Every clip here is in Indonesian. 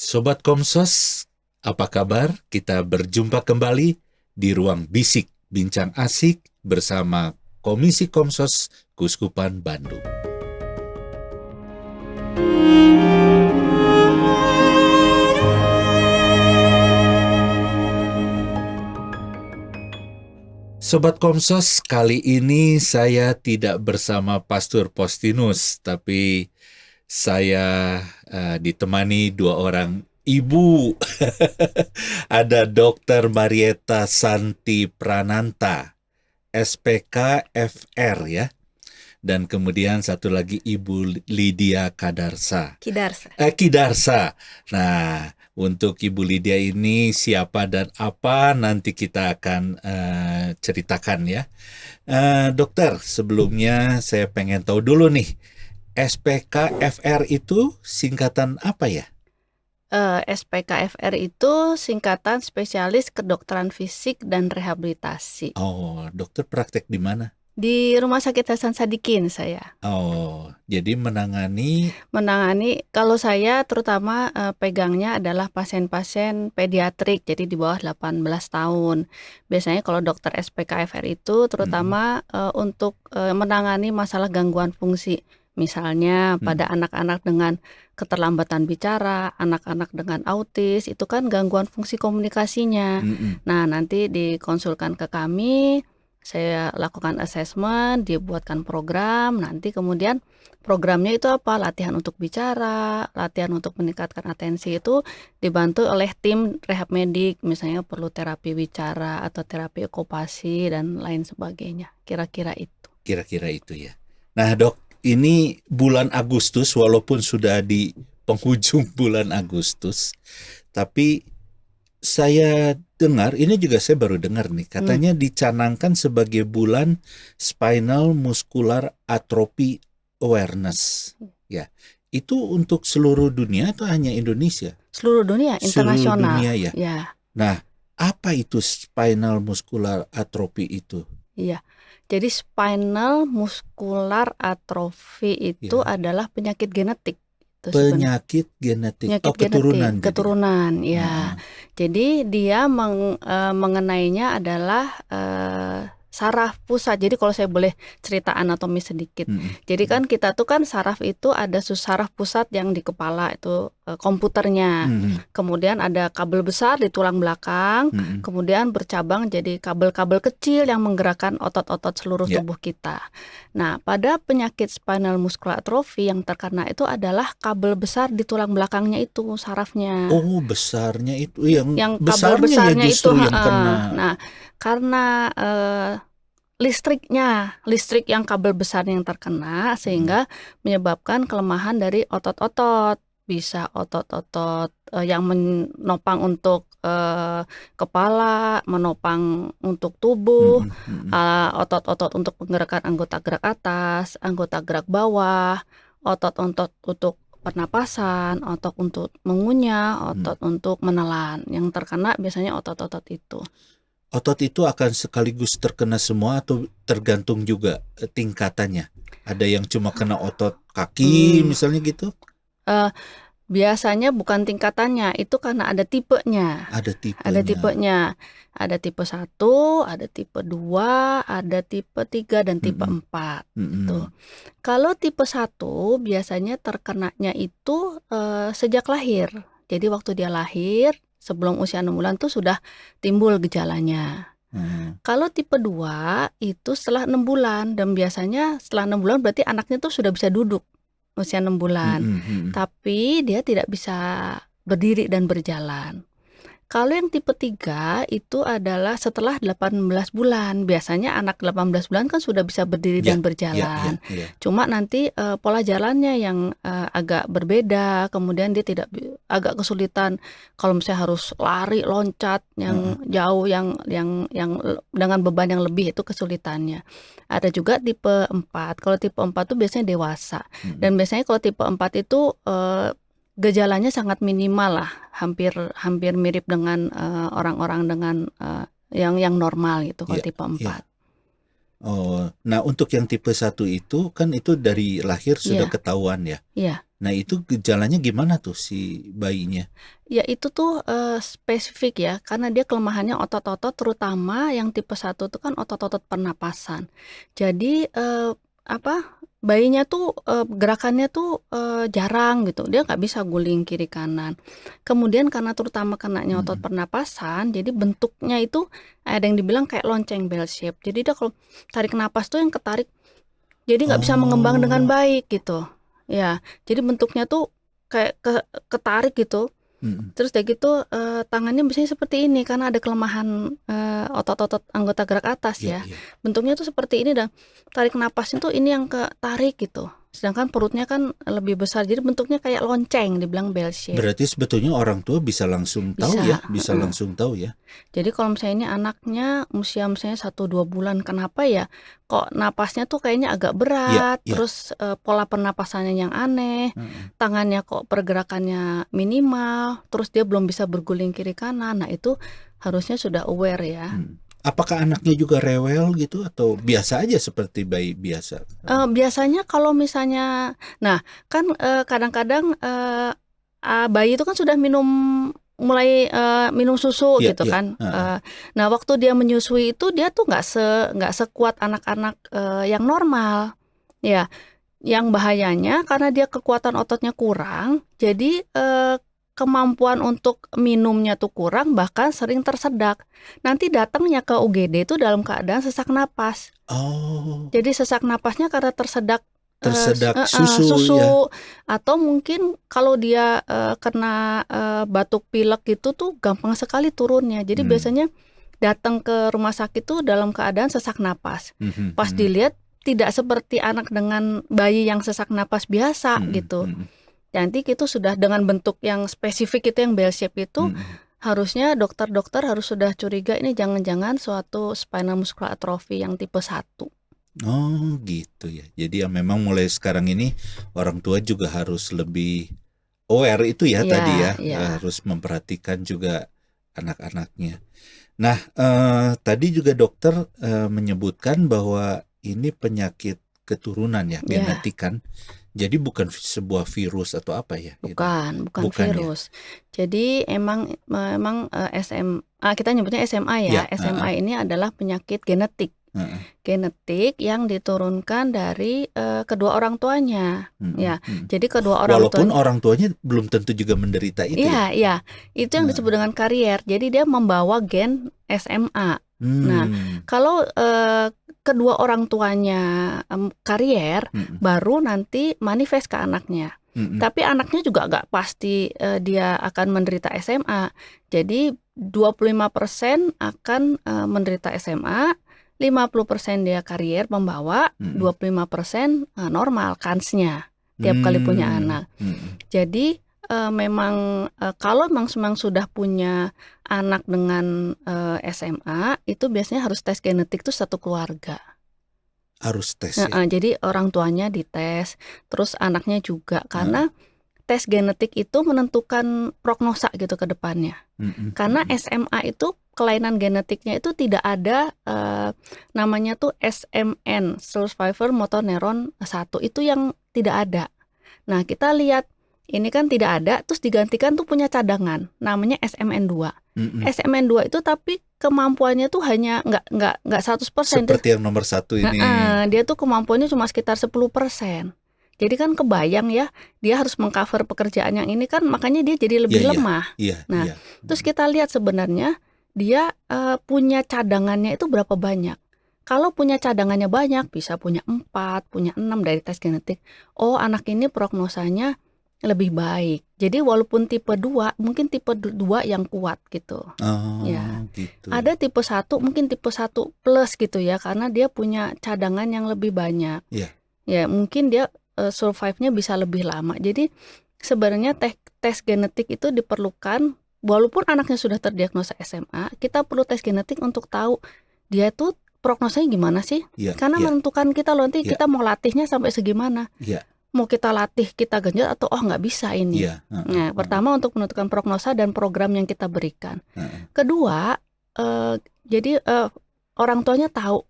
Sobat Komsos, apa kabar? Kita berjumpa kembali di ruang bisik bincang asik bersama Komisi Komsos Keuskupan Bandung. Sobat Komsos, kali ini saya tidak bersama Pastor Postinus, tapi saya ditemani dua orang ibu. Ada Dr. Marieta Santi Prananta, SPK FR ya. Dan kemudian satu lagi Ibu Lydia Kadarsa. Kidarsa. Nah, untuk Ibu Lydia ini siapa dan apa nanti kita akan ceritakan ya. Dokter, sebelumnya saya pengen tahu dulu nih, SPK FR itu singkatan apa ya? SPKFR itu singkatan Spesialis Kedokteran Fisik dan Rehabilitasi. Oh, dokter praktek di mana? Di Rumah Sakit Hasan Sadikin saya. Oh, jadi menangani Kalau saya terutama pegangnya adalah pasien-pasien pediatrik, jadi di bawah 18 tahun. Biasanya kalau dokter SPKFR itu terutama untuk menangani masalah gangguan fungsi. Misalnya pada anak-anak dengan keterlambatan bicara, anak-anak dengan autis, itu kan gangguan fungsi komunikasinya. Nah, nanti dikonsulkan ke kami, saya lakukan assessment, dibuatkan program, nanti kemudian programnya itu apa? Latihan untuk bicara, latihan untuk meningkatkan atensi itu dibantu oleh tim rehab medik, misalnya perlu terapi bicara atau terapi okupasi dan lain sebagainya. Kira-kira itu ya. Nah, Dok, ini bulan Agustus, walaupun sudah di penghujung bulan Agustus, tapi saya dengar, ini juga saya baru dengar nih, katanya dicanangkan sebagai bulan Spinal Muscular Atrophy Awareness. Ya, itu untuk seluruh dunia atau hanya Indonesia? Seluruh dunia, internasional. Seluruh dunia ya. Ya. Nah, apa itu Spinal Muscular Atrophy itu? Iya. Jadi spinal muscular atrophy itu adalah penyakit genetik. Penyakit genetik. Keturunan. Keturunan, ya. Jadi dia mengenainya adalah saraf pusat. Jadi kalau saya boleh cerita anatomi sedikit. Jadi kan kita tuh kan saraf itu ada saraf pusat yang di kepala itu komputernya. Kemudian ada kabel besar di tulang belakang. Kemudian bercabang jadi kabel-kabel kecil yang menggerakkan otot-otot seluruh tubuh kita. Nah, pada penyakit spinal muscular atrophy yang terkena itu adalah kabel besar di tulang belakangnya itu sarafnya. Oh, besarnya itu yang kabel besarnya ya justru itu yang kena. Nah, karena listrik yang kabel besar yang terkena sehingga menyebabkan kelemahan dari otot-otot, bisa otot-otot yang menopang untuk kepala, menopang untuk tubuh, otot-otot untuk menggerakkan anggota gerak atas, anggota gerak bawah, otot-otot untuk pernapasan, otot untuk mengunyah, otot untuk menelan. Yang terkena biasanya otot-otot itu. Otot itu akan sekaligus terkena semua atau tergantung juga tingkatannya? Ada yang cuma kena otot kaki misalnya gitu? Biasanya bukan tingkatannya, itu karena ada tipenya. Ada tipenya. Ada tipe 1, ada tipe 2, ada tipe 3 dan tipe 4. Tuh. Kalau tipe 1 biasanya terkenanya itu sejak lahir. Jadi waktu dia lahir, sebelum usia 6 bulan tuh sudah timbul gejalanya. Kalau tipe 2 itu setelah 6 bulan, dan biasanya setelah 6 bulan berarti anaknya tuh sudah bisa duduk usia 6 bulan. Tapi dia tidak bisa berdiri dan berjalan. Kalau yang tipe 3 itu adalah setelah 18 bulan. Biasanya anak 18 bulan kan sudah bisa berdiri dan berjalan. Cuma nanti pola jalannya yang agak berbeda. Kemudian dia agak kesulitan kalau misalnya harus lari, loncat yang jauh, yang dengan beban yang lebih, itu kesulitannya. Ada juga tipe 4. Kalau tipe 4 itu biasanya dewasa. Dan biasanya kalau tipe 4 itu gejalanya sangat minimal lah, hampir mirip dengan orang-orang dengan yang normal gitu kalau tipe 4. Oh, nah untuk yang tipe 1 itu kan itu dari lahir sudah ketahuan ya? Iya. Nah, itu gejalanya gimana tuh si bayinya? Ya itu tuh spesifik ya, karena dia kelemahannya otot-otot, terutama yang tipe 1 tuh kan otot-otot pernapasan. Jadi bayinya tuh gerakannya tuh jarang gitu, dia nggak bisa guling kiri kanan. Kemudian karena terutama kenanya otot pernapasan, jadi bentuknya itu ada yang dibilang kayak lonceng bell shape. Jadi dia kalau tarik napas tuh yang ketarik, jadi nggak bisa mengembang dengan baik gitu. Ya, jadi bentuknya tuh kayak ketarik gitu. Terus udah gitu tangannya biasanya seperti ini karena ada kelemahan otot-otot anggota gerak atas ya. Bentuknya tuh seperti ini dan tarik napasnya tuh ini yang ketarik gitu. Sedangkan perutnya kan lebih besar, jadi bentuknya kayak lonceng, dibilang bell shape. Berarti sebetulnya orang tua bisa langsung tahu ya, bisa langsung tahu ya. Jadi kalau misalnya ini anaknya usia misalnya 1-2 bulan, kenapa ya kok napasnya tuh kayaknya agak berat, terus pola pernapasannya yang aneh, tangannya kok pergerakannya minimal, terus dia belum bisa berguling kiri kanan. Nah itu harusnya sudah aware ya. Apakah anaknya juga rewel gitu atau biasa aja seperti bayi biasa? Biasanya kalau misalnya, nah kan kadang-kadang bayi itu kan sudah mulai minum susu gitu kan. Nah waktu dia menyusui itu dia tuh nggak sekuat anak-anak yang normal. Ya, yang bahayanya karena dia kekuatan ototnya kurang, jadi kemampuan untuk minumnya tuh kurang, bahkan sering tersedak. Nanti datangnya ke UGD itu dalam keadaan sesak napas. Jadi sesak napasnya karena tersedak susu ya. Atau mungkin kalau dia kena batuk pilek gitu tuh gampang sekali turunnya. Jadi biasanya datang ke rumah sakit tuh dalam keadaan sesak napas. Pas dilihat tidak seperti anak dengan bayi yang sesak napas biasa gitu. Nanti itu sudah dengan bentuk yang spesifik itu yang bell shape itu, harusnya dokter-dokter harus sudah curiga ini jangan-jangan suatu spinal muscular atrophy yang tipe 1. Oh gitu ya. Jadi ya memang mulai sekarang ini orang tua juga harus lebih aware itu ya tadi ya. Harus memperhatikan juga anak-anaknya. Nah tadi juga dokter menyebutkan bahwa ini penyakit keturunan ya, genetik kan. Jadi bukan sebuah virus atau apa ya? Bukan virus. Ya? Jadi memang SMA, kita nyebutnya SMA ya. SMA ini adalah penyakit genetik. Genetik yang diturunkan dari kedua orang tuanya. Ya. Jadi kedua orang walaupun orang tuanya belum tentu juga menderita itu. Iya. Itu yang disebut dengan karier. Jadi dia membawa gen SMA. Nah, kalau kedua orang tuanya karier, baru nanti manifest ke anaknya. Tapi anaknya juga nggak pasti dia akan menderita SMA. Jadi 25% akan menderita SMA, 50% dia karier membawa, 25% normal kansnya tiap kali punya anak. Jadi memang kalau memang sudah punya anak dengan SMA, itu biasanya harus tes genetik tuh satu keluarga. Harus tes ya? Jadi orang tuanya dites, terus anaknya juga, karena tes genetik itu menentukan prognosa gitu ke depannya. Karena SMA itu kelainan genetiknya itu tidak ada namanya tuh SMN, Survivor Motor Neuron 1, itu yang tidak ada. Nah kita lihat ini kan tidak ada, terus digantikan tuh punya cadangan, namanya SMN2. SMN2 itu tapi kemampuannya tuh hanya nggak 100%. Seperti yang nomor 1 ini. Dia tuh kemampuannya cuma sekitar 10%. Jadi kan kebayang ya, dia harus mengcover pekerjaan yang ini kan, makanya dia jadi lebih lemah. Terus kita lihat sebenarnya dia punya cadangannya itu berapa banyak. Kalau punya cadangannya banyak, bisa punya 4, punya 6 dari tes genetik. Oh, anak ini prognosanya lebih baik. Jadi walaupun tipe 2, mungkin tipe 2 yang kuat gitu. Gitu. Ada tipe 1, mungkin tipe 1 plus gitu ya, karena dia punya cadangan yang lebih banyak. Ya, mungkin dia survive-nya bisa lebih lama. Jadi sebenarnya tes genetik itu diperlukan, walaupun anaknya sudah terdiagnosa SMA, kita perlu tes genetik untuk tahu dia tuh prognosanya gimana sih? Karena menentukan kita nanti kita mau latihnya sampai segimana. Mau kita latih kita genjot atau nggak bisa ini. Nah, pertama untuk menentukan prognosa dan program yang kita berikan. Kedua, jadi orang tuanya tahu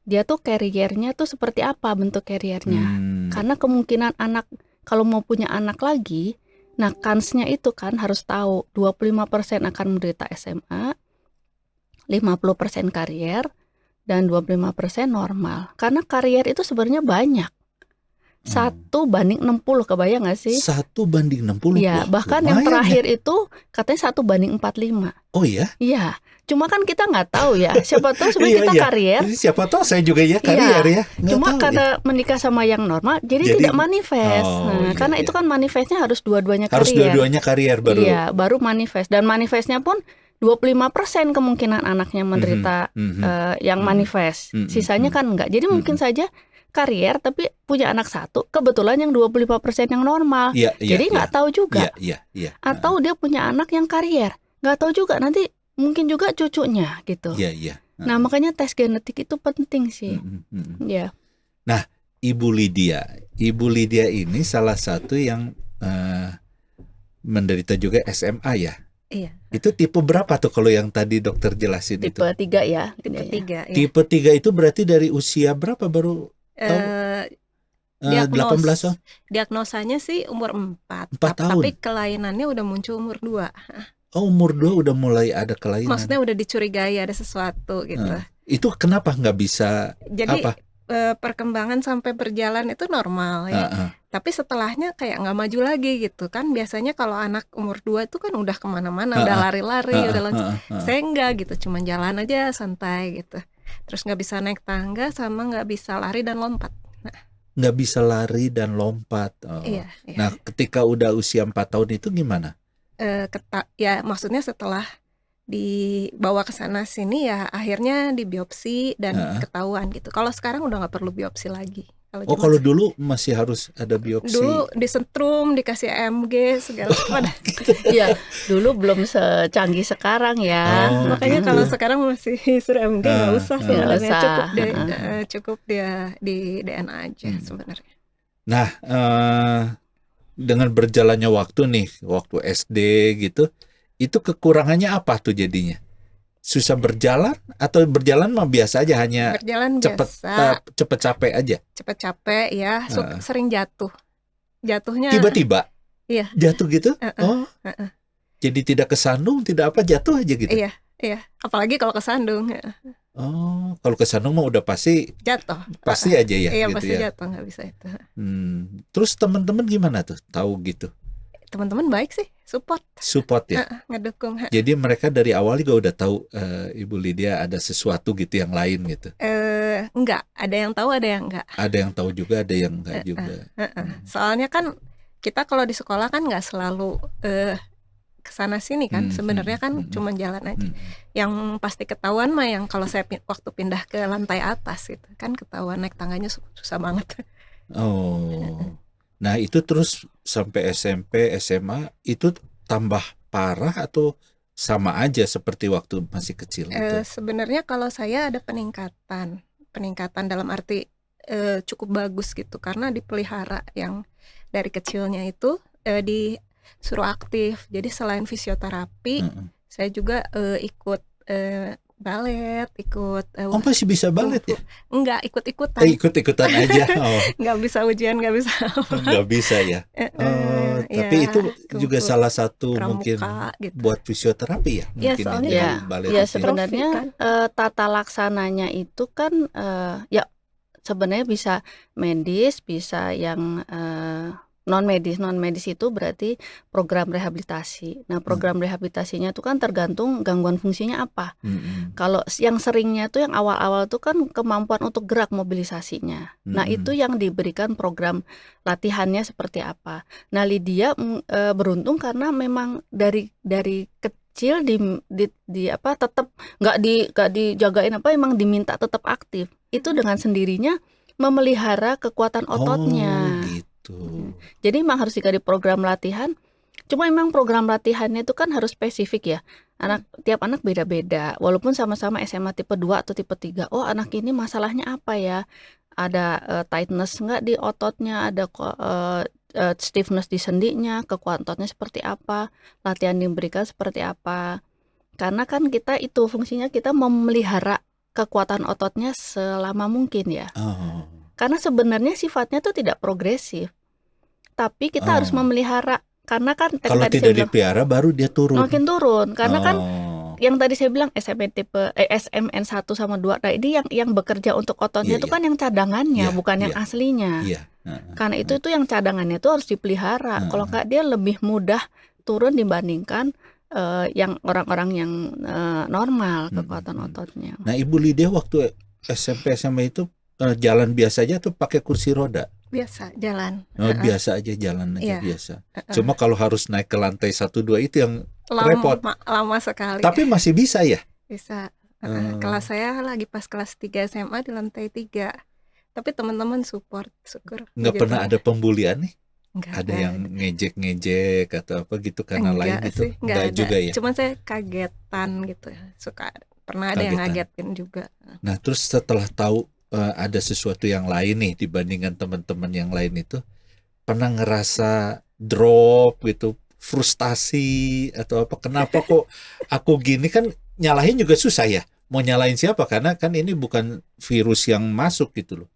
dia tuh carrier-nya tuh seperti apa bentuk carrier-nya. Karena kemungkinan anak kalau mau punya anak lagi, nah kansnya itu kan harus tahu 25% akan menderita SMA, 50% karier, dan 25% normal. Karena karier itu sebenarnya banyak. 1:60, kebayang gak sih? 1:60. Ya, Wah, bahkan yang lumayan terakhir itu katanya 1:45. Oh ya? Iya, cuma kan kita nggak tahu ya. Siapa tahu sebenarnya Iya, kita iya. karier. Siapa tahu saya juga ya karier ya. Nggak Cuma tahu karena ya. menikah sama yang normal, jadi tidak manifest. iya, Karena itu iya. kan manifestnya harus dua-duanya Harus karier. dua-duanya karier baru. Iya, baru manifest. Dan manifestnya pun 25% kemungkinan anaknya menderita yang manifest. Sisanya kan enggak. Jadi mungkin saja karier tapi punya anak satu, kebetulan yang 25% yang normal. Iya, Jadi nggak tahu juga. Iya. Atau dia punya anak yang karier, nggak tahu juga, nanti mungkin juga cucunya gitu. Iya. Nah makanya tes genetik itu penting sih. Ya. Nah, Ibu Lydia ini salah satu yang menderita juga SMA ya. Iya. Itu tipe berapa tuh kalau yang tadi dokter jelasin itu? Tipe 3 ya. Tipe 3 ya. Tipe 3 itu berarti dari usia berapa baru tahu? 18 tahun? Diagnosanya sih umur 4 tahun. Tapi kelainannya udah muncul umur 2. Oh, umur 2 udah mulai ada kelainan. Maksudnya udah dicurigai ada sesuatu gitu. Itu kenapa nggak bisa? Jadi apa? Perkembangan sampai berjalan itu normal ya. Tapi setelahnya kayak nggak maju lagi gitu kan. Biasanya kalau anak umur 2 itu kan udah kemana-mana, udah lari-lari, udah loncat. Saya enggak gitu, cuma jalan aja santai gitu. Terus nggak bisa naik tangga sama nggak bisa lari dan lompat. Nggak bisa lari dan lompat. Iya. Nah, ketika udah usia 4 tahun itu gimana? Ya maksudnya setelah dibawa ke sana sini ya akhirnya dibiopsi dan ketahuan gitu. Kalau sekarang udah nggak perlu biopsi lagi. Kalau dulu masih harus ada biopsi. Dulu disetrum, dikasih AMG segala macam. Iya, dulu belum secanggih sekarang ya. Makanya kalau sekarang masih suruh AMG nggak usah sebenarnya, cukup dia di DNA aja sebenarnya. Nah, dengan berjalannya waktu nih, waktu SD gitu, itu kekurangannya apa tuh jadinya? Susah berjalan atau berjalan mah biasa aja, hanya cepet capek aja? Cepet capek ya, sering jatuhnya tiba-tiba. Iya. Jatuh gitu? Jadi tidak kesandung, tidak apa, jatuh aja gitu? Iya. Apalagi kalau kesandung. Kalau kesandung mah udah pasti jatuh. Pasti aja ya. Iya, gitu pasti ya. Jatuh, nggak bisa itu. Terus teman-teman gimana tuh tahu gitu? Teman-teman baik sih, support ya, ngedukung. Jadi mereka dari awal juga udah tahu Ibu Lydia ada sesuatu gitu yang lain gitu. Enggak, ada yang tahu, ada yang enggak. Ada yang tahu juga, ada yang enggak juga. Soalnya kan kita kalau di sekolah kan nggak selalu kesana sini kan, sebenarnya kan cuma jalan aja. Yang pasti ketahuan mah yang kalau saya waktu pindah ke lantai atas gitu kan ketahuan, naik tangganya susah banget. Nah itu terus sampai SMP, SMA itu tambah parah atau sama aja seperti waktu masih kecil gitu? Sebenarnya kalau saya ada peningkatan dalam arti cukup bagus gitu, karena dipelihara yang dari kecilnya itu disuruh aktif. Jadi selain fisioterapi, saya juga ikut balet, ikut masih bisa balet ya? Enggak, ikut-ikutan. Ikut-ikutan aja. Enggak bisa ujian, enggak bisa. Enggak bisa ya. Tapi ya, itu juga salah satu pramuka, mungkin gitu. buat fisioterapi ya. Ya, Mungkin soalnya balet. Ya sebenarnya tata laksananya itu kan ya sebenarnya bisa medis, bisa yang non medis itu berarti program rehabilitasi. Nah program rehabilitasinya itu kan tergantung gangguan fungsinya apa. Kalau yang seringnya tuh yang awal-awal tuh kan kemampuan untuk gerak mobilisasinya. Nah itu yang diberikan program latihannya seperti apa. Nah Lydia beruntung karena memang dari kecil di apa tetap nggak dijagain apa, emang diminta tetap aktif. Itu dengan sendirinya memelihara kekuatan ototnya. Gitu. Jadi memang harus dikasih program latihan. Cuma memang program latihannya itu kan harus spesifik ya. Tiap anak beda-beda. Walaupun sama-sama SMA tipe 2 atau tipe 3. Oh anak ini masalahnya apa ya? Ada tightness nggak di ototnya? Ada stiffness di sendinya? Kekuatan ototnya seperti apa? Latihan diberikan seperti apa? Karena kan kita itu fungsinya kita memelihara kekuatan ototnya selama mungkin ya. Karena sebenarnya sifatnya tuh tidak progresif. tapi kita harus Oh. memelihara. Karena kan Kalau tadi tidak saya bilang dipelihara baru dia turun. makin turun. Karena kan Oh. yang tadi saya bilang SMN 1 sama 2, nah ini yang bekerja untuk ototnya Iya, itu iya. kan yang cadangannya, Iya, bukan yang iya. aslinya. Iya. Karena itu yang cadangannya itu harus dipelihara. Kalau enggak dia lebih mudah turun dibandingkan yang orang-orang yang normal kekuatan ototnya. Nah, Ibu Lydia waktu SMP SMA itu jalan biasa aja tuh pakai kursi roda? Biasa jalan. Biasa aja jalan aja Iya. biasa. Cuma kalau harus naik ke lantai 1 2 itu yang repot. Lama sekali. Tapi masih bisa ya? Bisa. Kelas saya lagi pas kelas 3 SMA di lantai 3. Tapi teman-teman support, syukur. Nggak Puji pernah Tuhan. ada pembulian nih? Nggak Ada yang ngejek-ngejek atau apa gitu karena lain Enggak itu? sih, nggak Nggak ada. juga ya? Cuman saya kagetan gitu. Suka pernah ada yang Kagetan. ngagetin juga. Nah, terus setelah tahu ada sesuatu yang lain nih dibandingkan teman-teman yang lain itu, pernah ngerasa drop gitu, frustasi atau apa? Kenapa kok aku gini? Kan nyalahin juga susah ya. Mau nyalahin siapa? Karena kan ini bukan virus yang masuk gitu loh.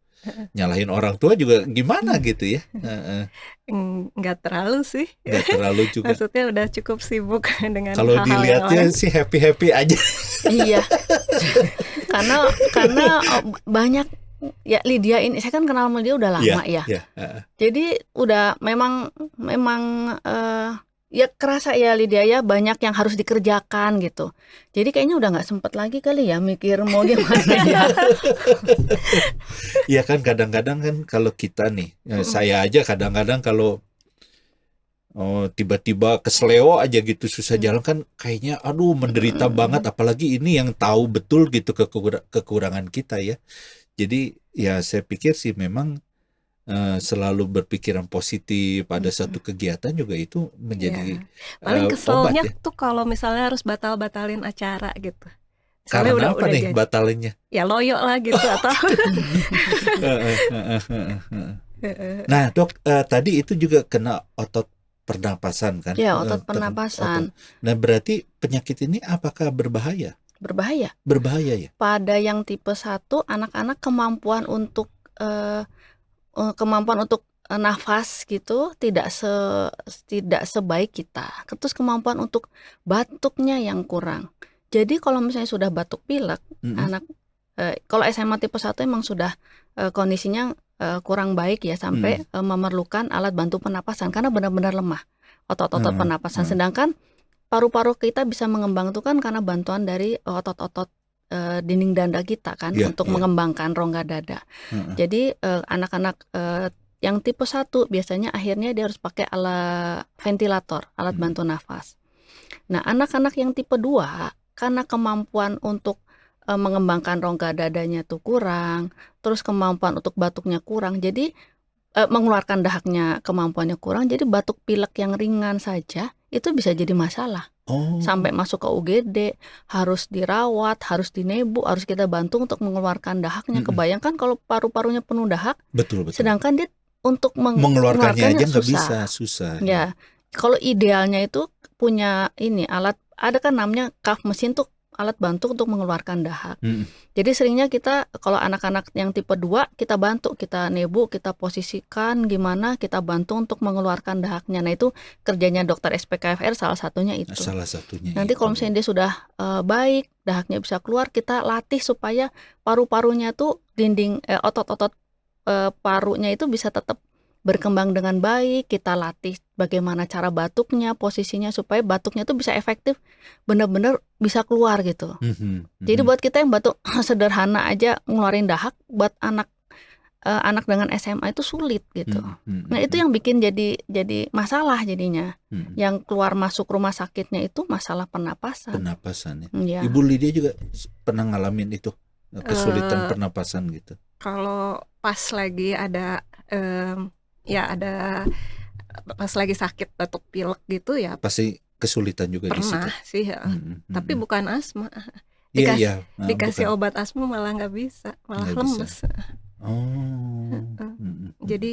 Nyalahin orang tua juga gimana gitu ya? Nggak terlalu sih. Nggak terlalu juga. Maksudnya udah cukup sibuk dengan Kalau hal-hal yang dilihatnya lain. sih happy-happy aja. Iya. karena banyak ya Lydia ini, saya kan kenal sama dia udah lama ya. Iya. Jadi udah memang ya kerasa ya Lydia ya banyak yang harus dikerjakan gitu. Jadi kayaknya udah nggak sempet lagi kali ya mikir mau gimana ya. Iya kan kadang-kadang kan kalau kita nih, saya aja kadang-kadang kalau tiba-tiba kesleo aja gitu susah jalan kan kayaknya aduh menderita banget, apalagi ini yang tahu betul gitu kekurangan kita ya. Jadi ya saya pikir sih memang selalu berpikiran positif pada satu kegiatan juga itu menjadi paling keselnya obat ya. tuh kalau misalnya harus batalin acara gitu. Karena Misalnya apa nih jadi. batalinnya? Ya loyo lah gitu atau Nah dok, tadi itu juga kena otot pernapasan kan? Ya, otot pernapasan. Nah berarti penyakit ini apakah berbahaya? Berbahaya. Berbahaya ya? Pada yang tipe 1 anak-anak kemampuan untuk nafas gitu tidak sebaik kita. Terus kemampuan untuk batuknya yang kurang. Jadi kalau misalnya sudah batuk pilek, anak kalau SMA tipe 1 emang sudah kondisinya kurang baik ya sampai memerlukan alat bantu pernapasan karena benar-benar lemah otot-otot pernapasan. Sedangkan paru-paru kita bisa mengembang itu kan karena bantuan dari otot-otot dinding dada kita kan untuk mengembangkan rongga dada. Jadi anak-anak yang tipe 1 biasanya akhirnya dia harus pakai alat ventilator, alat bantu nafas. Nah, anak-anak yang tipe 2 karena kemampuan untuk mengembangkan rongga dadanya tuh kurang, terus kemampuan untuk batuknya kurang, jadi mengeluarkan dahaknya kemampuannya kurang, jadi batuk pilek yang ringan saja itu bisa jadi masalah. Sampai masuk ke UGD, harus dirawat, harus dinebu, harus kita bantu untuk mengeluarkan dahaknya. Kebayangkan kalau paru-parunya penuh dahak, betul. Sedangkan dia untuk mengeluarkannya aja nggak bisa, susah. Ya, kalau idealnya itu punya ini alat, ada kan namanya cuff mesin tuh alat bantu untuk mengeluarkan dahak. Jadi seringnya kita kalau anak-anak yang tipe 2 kita bantu, kita nebu, kita posisikan gimana, kita bantu untuk mengeluarkan dahaknya. Nah itu kerjanya dokter SPKFR salah satunya itu. Salah satunya. Nanti kalau misalnya dia sudah baik, dahaknya bisa keluar, kita latih supaya paru-parunya tuh dinding otot-otot parunya itu bisa tetap berkembang dengan baik. Kita latih bagaimana cara batuknya, posisinya supaya batuknya tuh bisa efektif, benar-benar bisa keluar gitu. Jadi buat kita yang batuk sederhana aja ngeluarin dahak, buat anak dengan SMA itu sulit gitu. Nah itu yang bikin jadi masalah jadinya. Yang keluar masuk rumah sakitnya itu masalah pernapasan. Pernapasan ya. Ibu Lydia juga pernah ngalamin itu kesulitan pernapasan gitu. Kalau pas lagi ada pas lagi sakit batuk pilek gitu ya pasti kesulitan juga di situ. Pernah sih ya. Tapi bukan asma. bukan. Dikasih obat asma malah nggak bisa, malah Nggak lemes. bisa. Jadi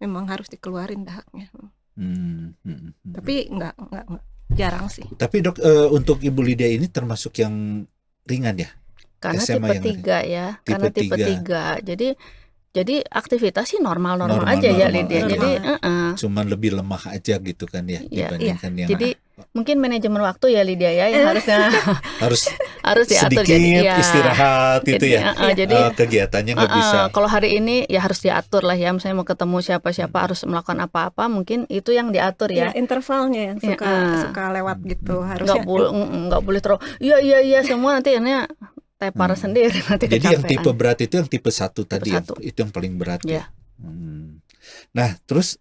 memang harus dikeluarin dahaknya. Tapi nggak jarang sih. Tapi dok, untuk Ibu Lydia ini termasuk yang ringan ya? Karena SMA tipe 3 ya. Karena tipe 3. Jadi Jadi aktivitas sih normal-normal aja ya Normal-normal Lydia. aja. Jadi Cuman lebih lemah aja gitu kan ya Iya. dibandingkan yang jadi mungkin manajemen waktu ya Lydia ya yang harusnya harus harus diatur. sedikit Jadi ya. istirahat itu ya. Jadi Kegiatannya nggak bisa. kalau hari ini ya harus diatur lah ya. Misalnya mau ketemu siapa-siapa harus melakukan apa-apa, mungkin itu yang diatur Ya, ya. intervalnya yang suka lewat gitu harusnya. Nggak boleh terus. Iya semua nanti akhirnya tepar sendiri nanti Jadi yang kecapean. tipe berat itu yang tipe 1 tadi satu. itu yang paling berat ya. Ya. Nah, terus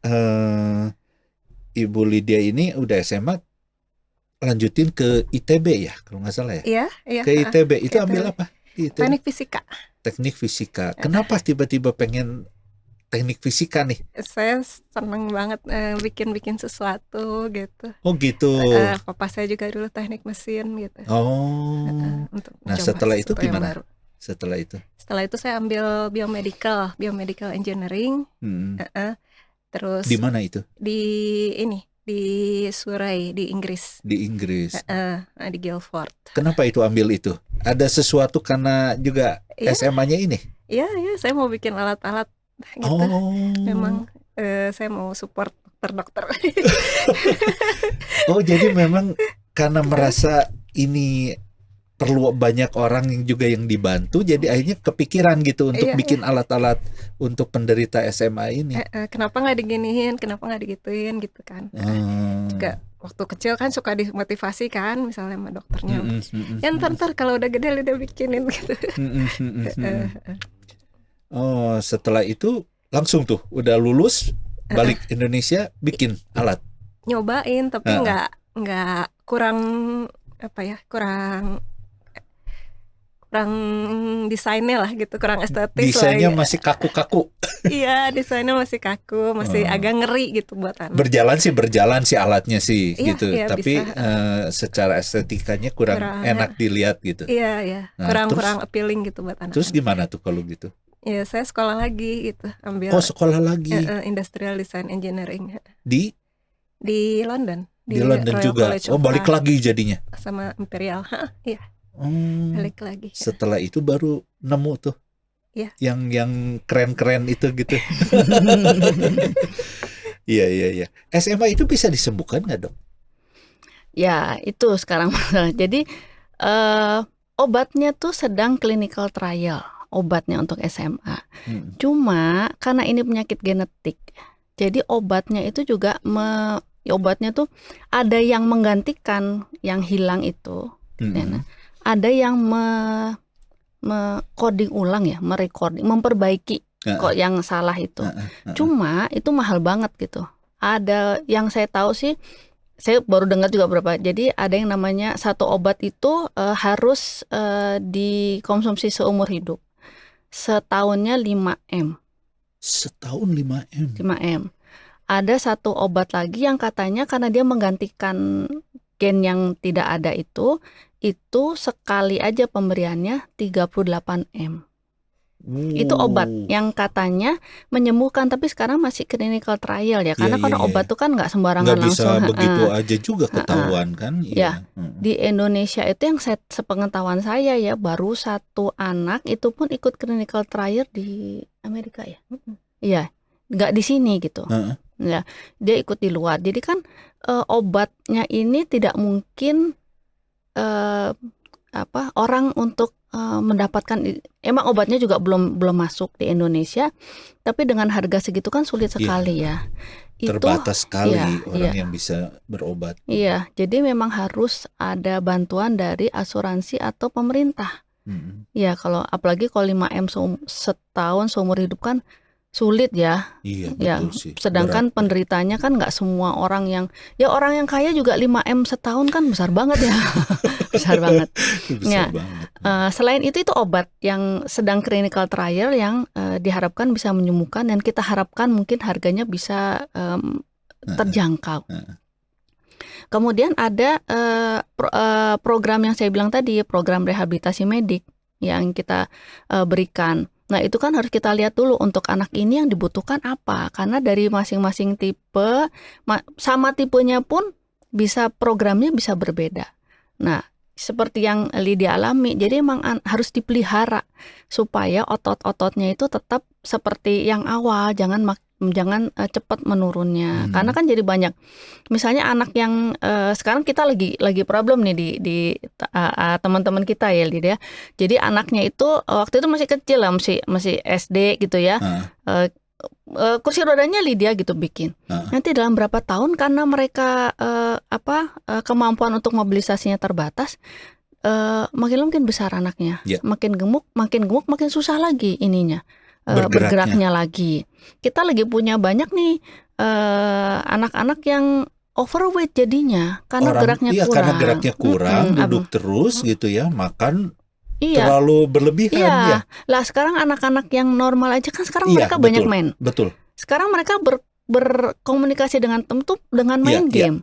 Ibu Lydia ini udah SMA lanjutin ke ITB ya kalau nggak salah ya. Iya. Ke ITB itu ke ambil ITB. apa? Di ITB? Teknik fisika. Kenapa tiba-tiba pengen teknik fisika nih? Saya seneng banget bikin sesuatu gitu. Oh gitu. Papa saya juga dulu teknik mesin gitu. Oh. Untuk Nah, mencoba setelah itu sesuatu yang gimana? baru. Setelah itu saya ambil biomedical engineering. Terus di mana itu? di Surrey di Inggris. Di Inggris. Di Guildford. Kenapa itu ambil itu? Ada sesuatu karena juga SMA-nya ini? Iya, saya mau bikin alat-alat gitu. Memang saya mau support dokter. Oh, jadi memang karena merasa ini perlu banyak orang yang juga yang dibantu, jadi akhirnya kepikiran gitu untuk bikin alat-alat untuk penderita SMA ini. Kenapa nggak diginiin, kenapa nggak digituin gitu kan. Juga waktu kecil kan suka dimotivasi kan, misalnya sama dokternya. Ya ntar kalau udah gede udah bikinin gitu. Oh, setelah itu langsung tuh udah lulus balik Indonesia bikin alat. Nyobain tapi nggak kurang desainnya lah gitu, kurang estetis. Desainnya masih kaku-kaku. Iya, desainnya masih kaku, masih agak ngeri gitu buat anak. Berjalan sih alatnya sih gitu, tapi secara estetikanya kurang enak dilihat gitu. Iya. Nah, kurang appealing gitu buat anak. Terus gimana tuh kalau gitu? Ya saya sekolah lagi gitu, ambil. Sekolah lagi. Industrial Design Engineering. Di London. Di London Royal juga. College Balik lagi jadinya. Sama Imperial. Iya. Balik lagi. Setelah itu baru nemu tuh. Iya. Yang keren-keren itu gitu. Iya. SMA itu bisa disembuhkan nggak, Dok? Ya, itu sekarang masalah. Jadi obatnya tuh sedang clinical trial, obatnya untuk SMA. Cuma karena ini penyakit genetik, jadi obatnya itu juga obatnya tuh ada yang menggantikan yang hilang itu. Ada yang coding ulang ya, memperbaiki kok yang salah itu. Cuma itu mahal banget gitu. Ada yang saya tahu sih, saya baru dengar juga berapa. Jadi ada yang namanya satu obat itu harus dikonsumsi seumur hidup. Setahunnya 5M. Setahun 5M. 5M. Ada satu obat lagi yang katanya karena dia menggantikan gen yang tidak ada itu sekali aja pemberiannya 38M. Itu obat yang katanya menyembuhkan, tapi sekarang masih clinical trial ya, karena obat itu kan nggak sembarangan langsung. Nggak bisa begitu aja juga ketahuan kan. Ya, di Indonesia itu yang sepengetahuan saya ya, baru satu anak itu pun ikut clinical trial di Amerika ya. Iya, nggak di sini gitu. Ya, dia ikut di luar. Jadi kan obatnya ini tidak mungkin orang untuk mendapatkan, emang obatnya juga belum masuk di Indonesia, tapi dengan harga segitu kan sulit sekali ya. Terbatas sekali orang yang bisa berobat. Iya, jadi memang harus ada bantuan dari asuransi atau pemerintah. Ya, apalagi kalau 5M setahun seumur hidup kan sulit ya. Iya, betul sih. Sedangkan penderitanya kan nggak semua orang yang kaya juga 5M setahun kan besar banget ya. Besar banget. Selain itu obat yang sedang clinical trial yang diharapkan bisa menyembuhkan, dan kita harapkan mungkin harganya bisa terjangkau. Kemudian ada program yang saya bilang tadi, program rehabilitasi medik yang kita berikan. Nah, itu kan harus kita lihat dulu untuk anak ini yang dibutuhkan apa, karena dari masing-masing tipe sama tipenya pun programnya bisa berbeda. Nah, seperti yang Lydia alami. Jadi emang harus dipelihara supaya otot-ototnya itu tetap seperti yang awal, jangan cepat menurunnya. Karena kan jadi banyak. Misalnya anak yang sekarang kita lagi problem nih di teman-teman kita ya, Lydia. Jadi anaknya itu waktu itu masih kecil lah, masih SD gitu ya. Kursi rodanya Lydia gitu bikin. Nanti dalam berapa tahun karena mereka kemampuan untuk mobilisasinya terbatas, makin besar anaknya, makin gemuk, makin susah lagi ininya bergeraknya lagi. Kita lagi punya banyak nih anak-anak yang overweight jadinya karena geraknya kurang, duduk terus gitu ya, makan terlalu berlebihan ya. Lah sekarang anak-anak yang normal aja kan sekarang mereka banyak main. Betul. Sekarang mereka berkomunikasi dengan teman tuh dengan main game.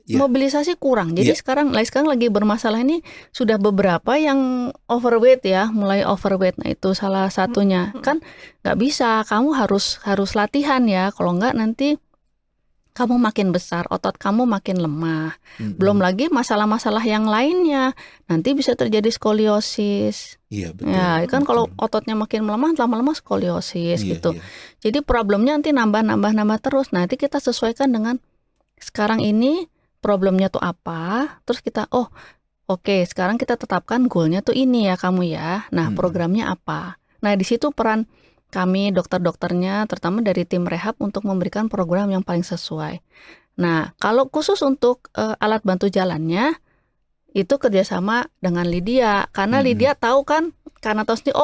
Mobilisasi kurang. Jadi sekarang lagi bermasalah ini sudah beberapa yang overweight ya, mulai overweight. Nah itu salah satunya. Kan nggak bisa, kamu harus latihan ya. Kalau nggak nanti kamu makin besar, otot kamu makin lemah. Belum lagi masalah-masalah yang lainnya. Nanti bisa terjadi skoliosis. Iya, betul. Ya, kan kalau ototnya makin melemah, lama-lama skoliosis gitu. Jadi problemnya nanti nambah terus. Nanti kita sesuaikan dengan sekarang ini problemnya tuh apa. Terus kita, oke, sekarang kita tetapkan goalnya tuh ini ya kamu ya. Nah, programnya apa? Nah, di situ peran kami dokter-dokternya terutama dari tim rehab untuk memberikan program yang paling sesuai. Nah, kalau khusus untuk alat bantu jalannya itu kerjasama dengan Lydia karena Lydia tahu kan, karena tahu sendiri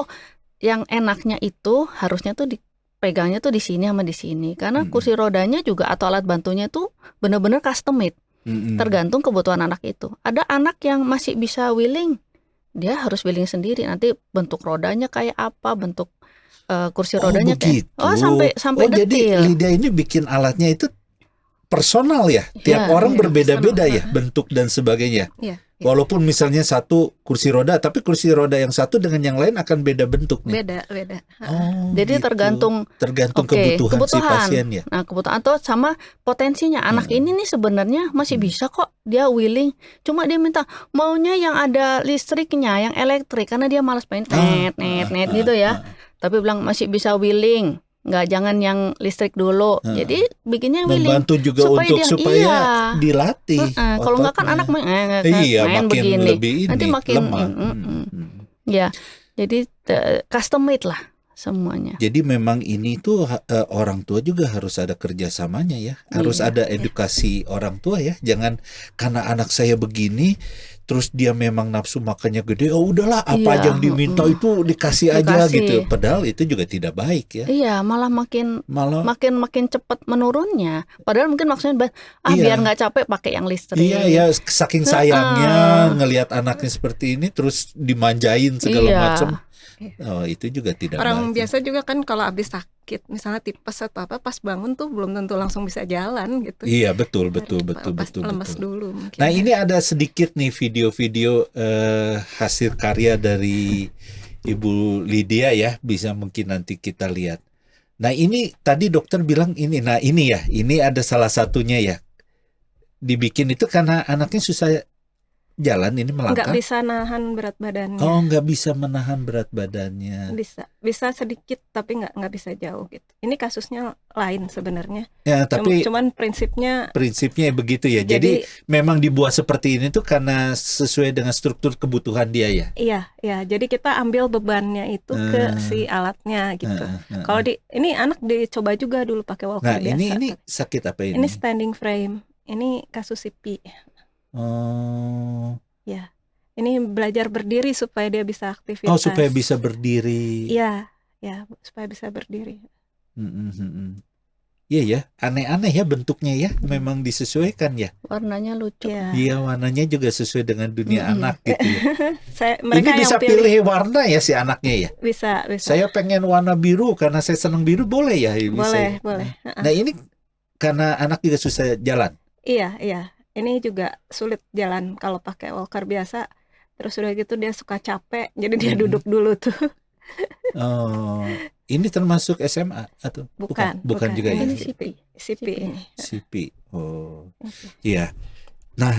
yang enaknya itu harusnya tuh dipegangnya tuh di sini sama di sini karena kursi rodanya juga atau alat bantunya tuh benar-benar custom made, tergantung kebutuhan anak itu. Ada anak yang masih bisa wheeling, dia harus wheeling sendiri, nanti bentuk rodanya kayak apa, bentuk kursi rodanya begitu. Sampai detil. Jadi Lydia ini bikin alatnya itu personal ya. Tiap orang berbeda-beda ya bentuk dan sebagainya. Walaupun misalnya satu kursi roda, tapi kursi roda yang satu dengan yang lain akan beda bentuknya. Beda. Jadi gitu. tergantung kebutuhan si pasien ya. Nah, kebutuhan atau sama potensinya. Anak ini nih sebenarnya masih bisa kok dia wheeling. Cuma dia minta maunya yang ada listriknya, yang elektrik karena dia malas main net gitu ya. Tapi bilang masih bisa wheeling, jangan yang listrik dulu. Jadi bikinnya wheeling. Membantu juga supaya dilatih. Kalau nggak kan anak main makin begini, lebih nanti makin lemah. Ya, jadi custom made lah semuanya. Jadi memang ini tuh orang tua juga harus ada kerjasamanya ya, harus ada edukasi orang tua ya. Jangan karena anak saya begini, terus dia memang nafsu makannya gede, udahlah apa aja yang diminta itu dikasih aja gitu. Padahal itu juga tidak baik ya. Iya, malah makin cepat menurunnya. Padahal mungkin maksudnya biar nggak capek pakai yang listrik. Iya, saking sayangnya ngelihat anaknya seperti ini terus dimanjain segala macam. Itu juga tidak orang baik. Biasa juga kan kalau habis sakit misalnya tipes atau apa, pas bangun tuh belum tentu langsung bisa jalan gitu. Iya, betul. Lemes dulu mungkin. Nah, ini ada sedikit nih video-video hasil karya dari Ibu Lydia ya, bisa mungkin nanti kita lihat. Nah, ini tadi dokter bilang ini. Nah, ini ada salah satunya ya. Dibikin itu karena anaknya susah jalan, ini melangkah. Nggak bisa nahan berat badannya. Nggak bisa menahan berat badannya. Bisa sedikit tapi nggak bisa jauh gitu. Ini kasusnya lain sebenarnya. Ya, tapi cuman prinsipnya begitu ya. Jadi memang dibuat seperti ini tuh karena sesuai dengan struktur kebutuhan dia ya. Iya. Jadi kita ambil bebannya itu ke si alatnya gitu. Kalau ini anak dicoba juga dulu pakai walker biasa. Nah, ini sakit apa ini? Ini standing frame. Ini kasus CP. Ya, ini belajar berdiri supaya dia bisa aktivitas. Supaya bisa berdiri. Iya, supaya bisa berdiri. Iya ya, aneh-aneh ya bentuknya ya, memang disesuaikan ya. Warnanya lucu. Iya, warnanya juga sesuai dengan dunia anak gitu ya. Mereka ini bisa pilih warna ya si anaknya ya. Bisa. Saya pengen warna biru karena saya senang biru, boleh ya? Boleh. Nah, ini karena anak juga susah jalan. Iya. Ini juga sulit jalan kalau pakai walker biasa. Terus udah gitu dia suka capek, jadi dia duduk dulu tuh. Ini termasuk SMA atau bukan juga ini ya? CP ini. CP. Iya. Nah,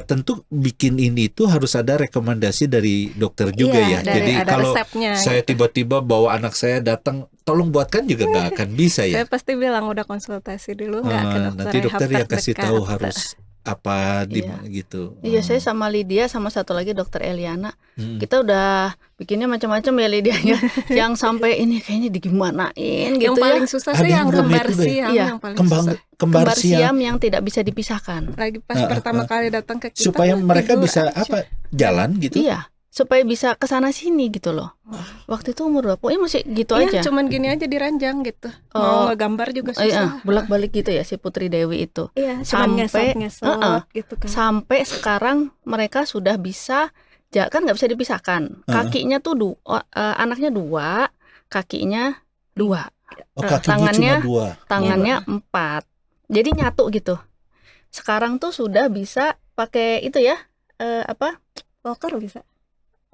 tentu bikin ini itu harus ada rekomendasi dari dokter juga ya. Jadi ada kalau resepnya, saya gitu. tiba-tiba bawa anak saya datang, tolong buatkan juga nggak akan bisa ya. Saya pasti bilang udah konsultasi dulu nggak ke dokter Nanti dokter rehab yang kasih terdekat. tahu harus apa di Iya. gitu. Iya, saya sama Lydia sama satu lagi dokter Eliana. Hmm. Kita udah bikinnya macam-macam ya Lydia ya. Yang sampai ini kayaknya digimanain gitu Yang paling ya. susah Ada sih yang yang rumit kembar juga ya? siam, Iya. yang paling Kembar susah. kembar Kembar siam siam yang tidak bisa dipisahkan. Lagi pas pertama kali datang ke kita supaya kan mereka tidur bisa aja. apa jalan gitu. Iya, supaya bisa ke sana sini gitu loh. Waktu itu umur berapa? Masih gitu Iya, aja. cuman gini aja diranjang gitu. Oh. Mau ngegambar juga susah. Bolak-balik gitu ya si Putri Dewi itu. Iya, cuman Sampai- ngesot gitu kan. Sampai sekarang mereka sudah bisa, kan nggak bisa dipisahkan. Kakinya tuh anaknya 2, kakinya 2, Oh, kakinya tangannya- cuma 2. tangannya 4. Jadi nyatu gitu. Sekarang tuh sudah bisa pakai itu ya, Walker bisa.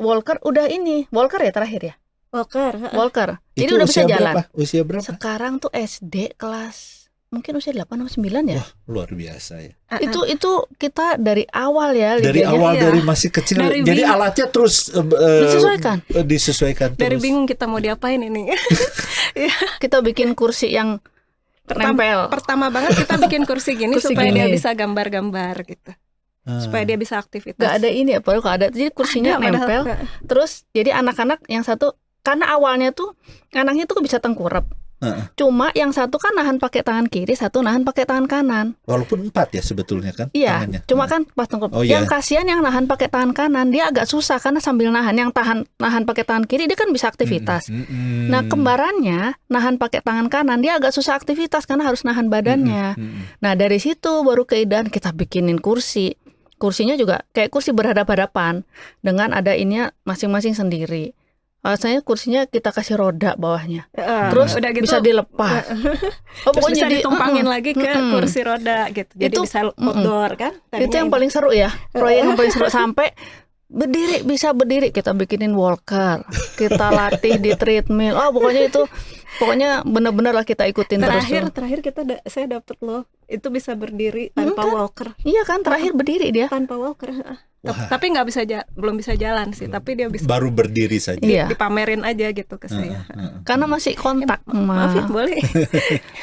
walker udah ini, walker ya terakhir ya, Walker. walker. Jadi Itu udah bisa usia jalan. berapa? Usia berapa? Sekarang tuh SD kelas mungkin usia 8 atau 9 ya. Wah, luar biasa ya. Itu kita dari awal ya Dari Lydia-nya. awal iya. dari masih kecil. Dari Jadi bingung. alatnya terus disesuaikan. Dari terus. bingung kita mau diapain ini. Kita bikin kursi yang nempel. Pertama banget kita bikin kursi gini Kursi supaya gini. dia bisa gambar-gambar gitu. Supaya dia bisa aktivitas. Gak ada ini ya, padahal ada. Jadi kursinya Ada, padahal nempel. nggak. Terus jadi anak-anak yang satu, karena awalnya tuh anaknya tuh bisa tengkurap. Cuma yang satu kan nahan pakai tangan kiri, satu nahan pakai tangan kanan. Walaupun 4 ya sebetulnya kan Iya, tangannya. cuma kan pas tengkurap. Oh, iya. Yang kasihan yang nahan pakai tangan kanan, dia agak susah karena sambil nahan. Yang nahan pakai tangan kiri dia kan bisa aktivitas. Nah, kembarannya nahan pakai tangan kanan, dia agak susah aktivitas karena harus nahan badannya. Nah, dari situ baru keidahan kita bikinin kursi. Kursinya juga kayak kursi berhadap-hadapan dengan ada ininya masing-masing sendiri. Saya kursinya kita kasih roda bawahnya. Terus udah gitu bisa dilepas. terus bisa ditumpangin lagi ke kursi roda gitu. Jadi Itu- bisa outdoor kan. Itu yang paling seru ya. Proyek yang paling seru sampai bisa berdiri kita bikinin walker. Kita latih di treadmill. Pokoknya benar-benar lah kita ikutin terus. terakhir saya dapet loh itu bisa berdiri tanpa kan? walker. Iya kan terakhir berdiri dia. Tanpa walker. Wah. Tapi nggak bisa belum bisa jalan sih, tapi dia bisa baru berdiri saja. Iya. dipamerin aja gitu ke saya. Karena masih kontak Maaf ya, boleh.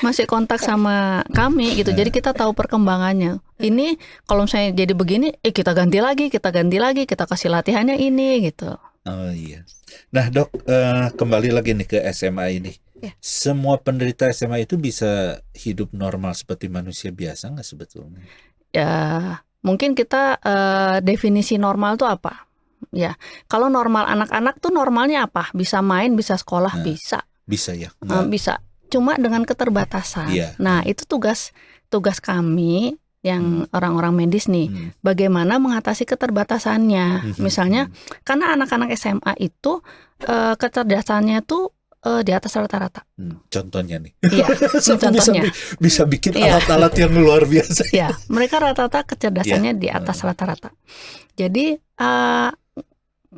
masih kontak sama kami gitu. Jadi kita tahu perkembangannya. Ini kalau misalnya jadi begini, kita ganti lagi, kita kasih latihannya ini gitu. Oh iya. Nah, Dok, kembali lagi nih ke SMA ini. Ya. Semua penderita SMA itu bisa hidup normal seperti manusia biasa nggak sebetulnya? Ya, mungkin kita definisi normal tuh apa? Ya, kalau normal anak-anak tuh normalnya apa? Bisa main, bisa sekolah, bisa. Bisa ya? Bisa. Cuma dengan keterbatasan. Iya. Nah, itu tugas kami yang orang-orang medis nih. Bagaimana mengatasi keterbatasannya? Misalnya, karena anak-anak SMA itu kecerdasannya tuh di atas rata-rata. Contohnya nih. Iya, contohnya. Bisa bikin Iya. alat-alat yang luar biasa. Ya, mereka rata-rata kecerdasannya di atas rata-rata. Jadi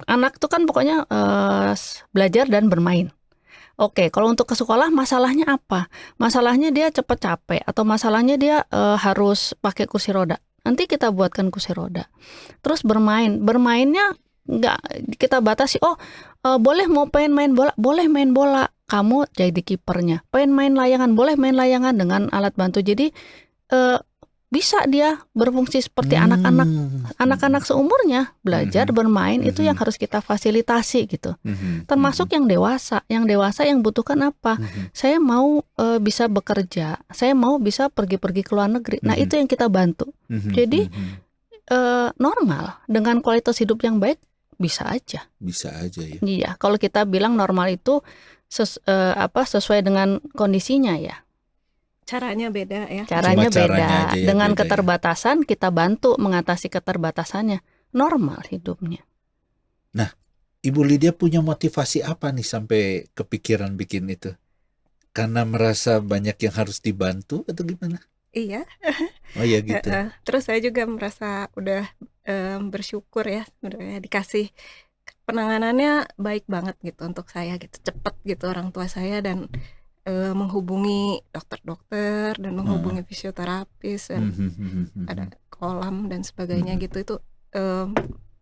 anak tuh kan pokoknya belajar dan bermain. Oke, kalau untuk ke sekolah masalahnya apa? Masalahnya dia cepat capek atau masalahnya dia harus pakai kursi roda. Nanti kita buatkan kursi roda. Terus bermainnya nggak kita batasi. Boleh pengen main bola, boleh main bola. Kamu jadi kipernya. Pengen main layangan, boleh main layangan dengan alat bantu. Jadi bisa dia berfungsi seperti anak-anak seumurnya belajar bermain. Itu yang harus kita fasilitasi gitu. Termasuk yang dewasa yang butuhkan apa? Saya mau bisa bekerja, saya mau bisa pergi-pergi ke luar negeri. Nah, itu yang kita bantu. Jadi normal dengan kualitas hidup yang baik bisa aja ya. Iya, kalau kita bilang normal itu sesuai dengan kondisinya ya. Caranya beda ya. Caranya Cuma caranya beda. aja ya, Dengan beda ya. keterbatasan kita bantu mengatasi keterbatasannya. Normal hidupnya. Nah, Ibu Lydia punya motivasi apa nih sampai kepikiran bikin itu? Karena merasa banyak yang harus dibantu atau gimana? Iya. Oh ya gitu. Terus saya juga merasa udah bersyukur ya sebenarnya dikasih penanganannya baik banget gitu untuk saya gitu, cepet gitu orang tua saya dan menghubungi dokter-dokter dan menghubungi fisioterapis dan ada kolam dan sebagainya gitu itu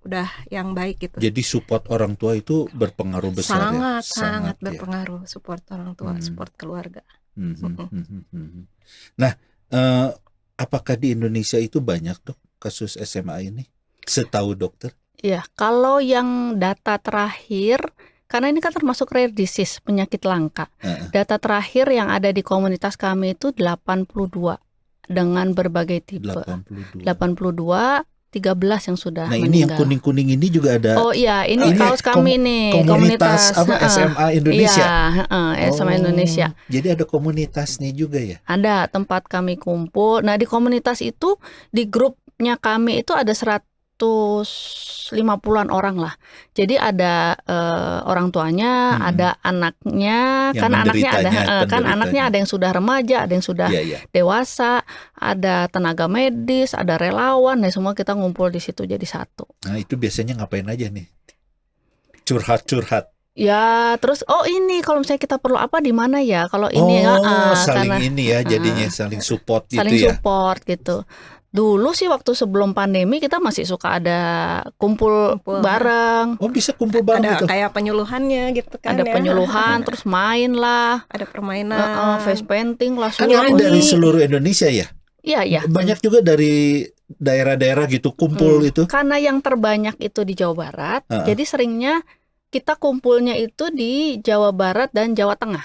udah yang baik gitu. Jadi support orang tua itu berpengaruh besar Sangat ya. sangat ya. berpengaruh, support orang tua, support keluarga. Nah, apakah di Indonesia itu banyak dok kasus SMA ini? Setahu dokter? Ya, kalau yang data terakhir, karena ini kan termasuk rare disease, penyakit langka. Data terakhir yang ada di komunitas kami itu 82 dengan berbagai tipe. 82, 13 yang sudah meninggal. Nah, ini yang kuning-kuning ini juga ada. Oh iya, ini kaos kami nih, komunitas SMA Indonesia. Iya, SMA Indonesia. Jadi ada komunitasnya juga ya? Ada, tempat kami kumpul. Nah, di komunitas itu, di grupnya kami itu ada 150-an orang lah. Jadi ada orang tuanya, ada anaknya, yang kan anaknya ada, kan anaknya ada yang sudah remaja, ada yang sudah dewasa, ada tenaga medis, ada relawan, nah semua kita ngumpul di situ jadi satu. Nah, itu biasanya ngapain aja nih? Curhat-curhat. Ya, terus ini kalau misalnya kita perlu apa di mana ya? Kalau ini saling karena, ini ya, jadinya saling support gitu saling support gitu. Dulu sih waktu sebelum pandemi kita masih suka ada kumpul bareng. Oh, bisa kumpul bareng ada gitu. Kayak penyuluhannya gitu kan. Ada penyuluhan, terus main lah. Ada permainan. Face painting lah. Kan ini dari seluruh Indonesia ya? Iya. Banyak juga dari daerah-daerah gitu kumpul itu. Karena yang terbanyak itu di Jawa Barat, jadi seringnya kita kumpulnya itu di Jawa Barat dan Jawa Tengah.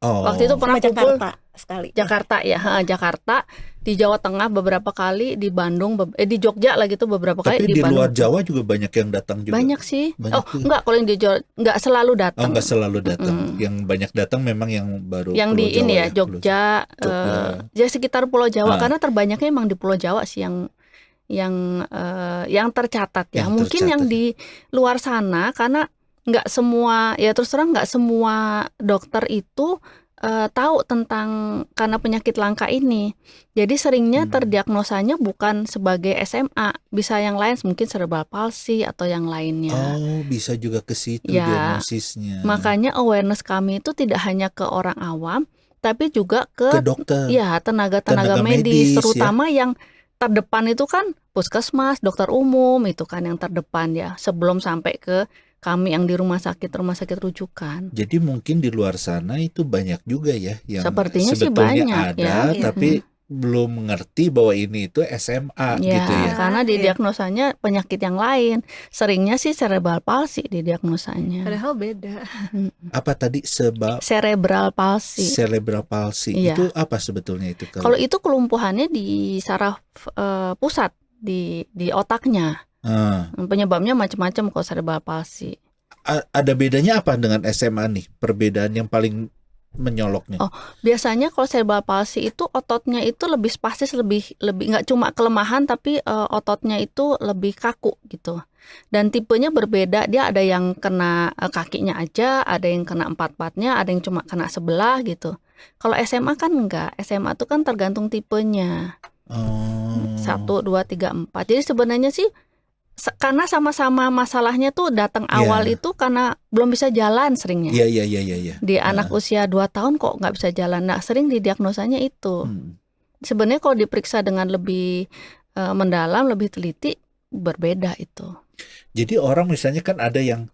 Waktu itu pernah kumpul Jakarta sekali. Jakarta ya, Jakarta, di Jawa Tengah beberapa kali, di Bandung, di Jogja lah gitu beberapa kali. Tapi di luar Jawa juga banyak yang datang juga. Banyak sih. Enggak, kalau yang di Jawa enggak selalu datang. Enggak selalu datang. Yang banyak datang memang yang baru. Yang di Jawa, ini ya, Jogja, ya sekitar Pulau Jawa, karena terbanyaknya memang di Pulau Jawa sih yang tercatat ya. Mungkin yang di luar sana karena nggak semua, ya terus terang nggak semua dokter itu tahu tentang karena penyakit langka ini. Jadi seringnya terdiagnosanya bukan sebagai SMA, bisa yang lain, mungkin cerebral palsy atau yang lainnya. Oh, bisa juga ke situ diagnosisnya. Makanya awareness kami itu tidak hanya ke orang awam, tapi juga ke dokter. Ya, tenaga medis, terutama yang terdepan itu kan puskesmas, dokter umum itu kan yang terdepan ya, sebelum sampai ke kami yang di rumah sakit rujukan. Jadi mungkin di luar sana itu banyak juga ya yang sepertinya sebetulnya sih banyak, ada ya. Tapi belum mengerti bahwa ini itu SMA gitu ya. Karena didiagnosanya penyakit yang lain. Seringnya sih cerebral palsy didiagnosanya. Padahal beda. Apa tadi cerebral palsy. Cerebral palsy itu apa sebetulnya itu? Kalau itu kelumpuhannya di saraf pusat di otaknya. Penyebabnya macam-macam kalau cerebral palsy. Ada bedanya apa dengan SMA nih? Perbedaan yang paling menyoloknya? Biasanya kalau cerebral palsy itu ototnya itu lebih spastis, lebih nggak cuma kelemahan tapi ototnya itu lebih kaku gitu. Dan tipenya berbeda, dia ada yang kena kakinya aja, ada yang kena empat-empatnya, ada yang cuma kena sebelah gitu. Kalau SMA kan enggak, SMA itu kan tergantung tipenya. 1, 2, 3, 4. Jadi sebenarnya sih karena sama-sama masalahnya tuh datang awal itu karena belum bisa jalan seringnya. Iya. Di anak usia 2 tahun kok nggak bisa jalan. Nah, sering didiagnosanya itu. Sebenarnya kalau diperiksa dengan lebih mendalam, lebih teliti, berbeda itu. Jadi orang misalnya kan ada yang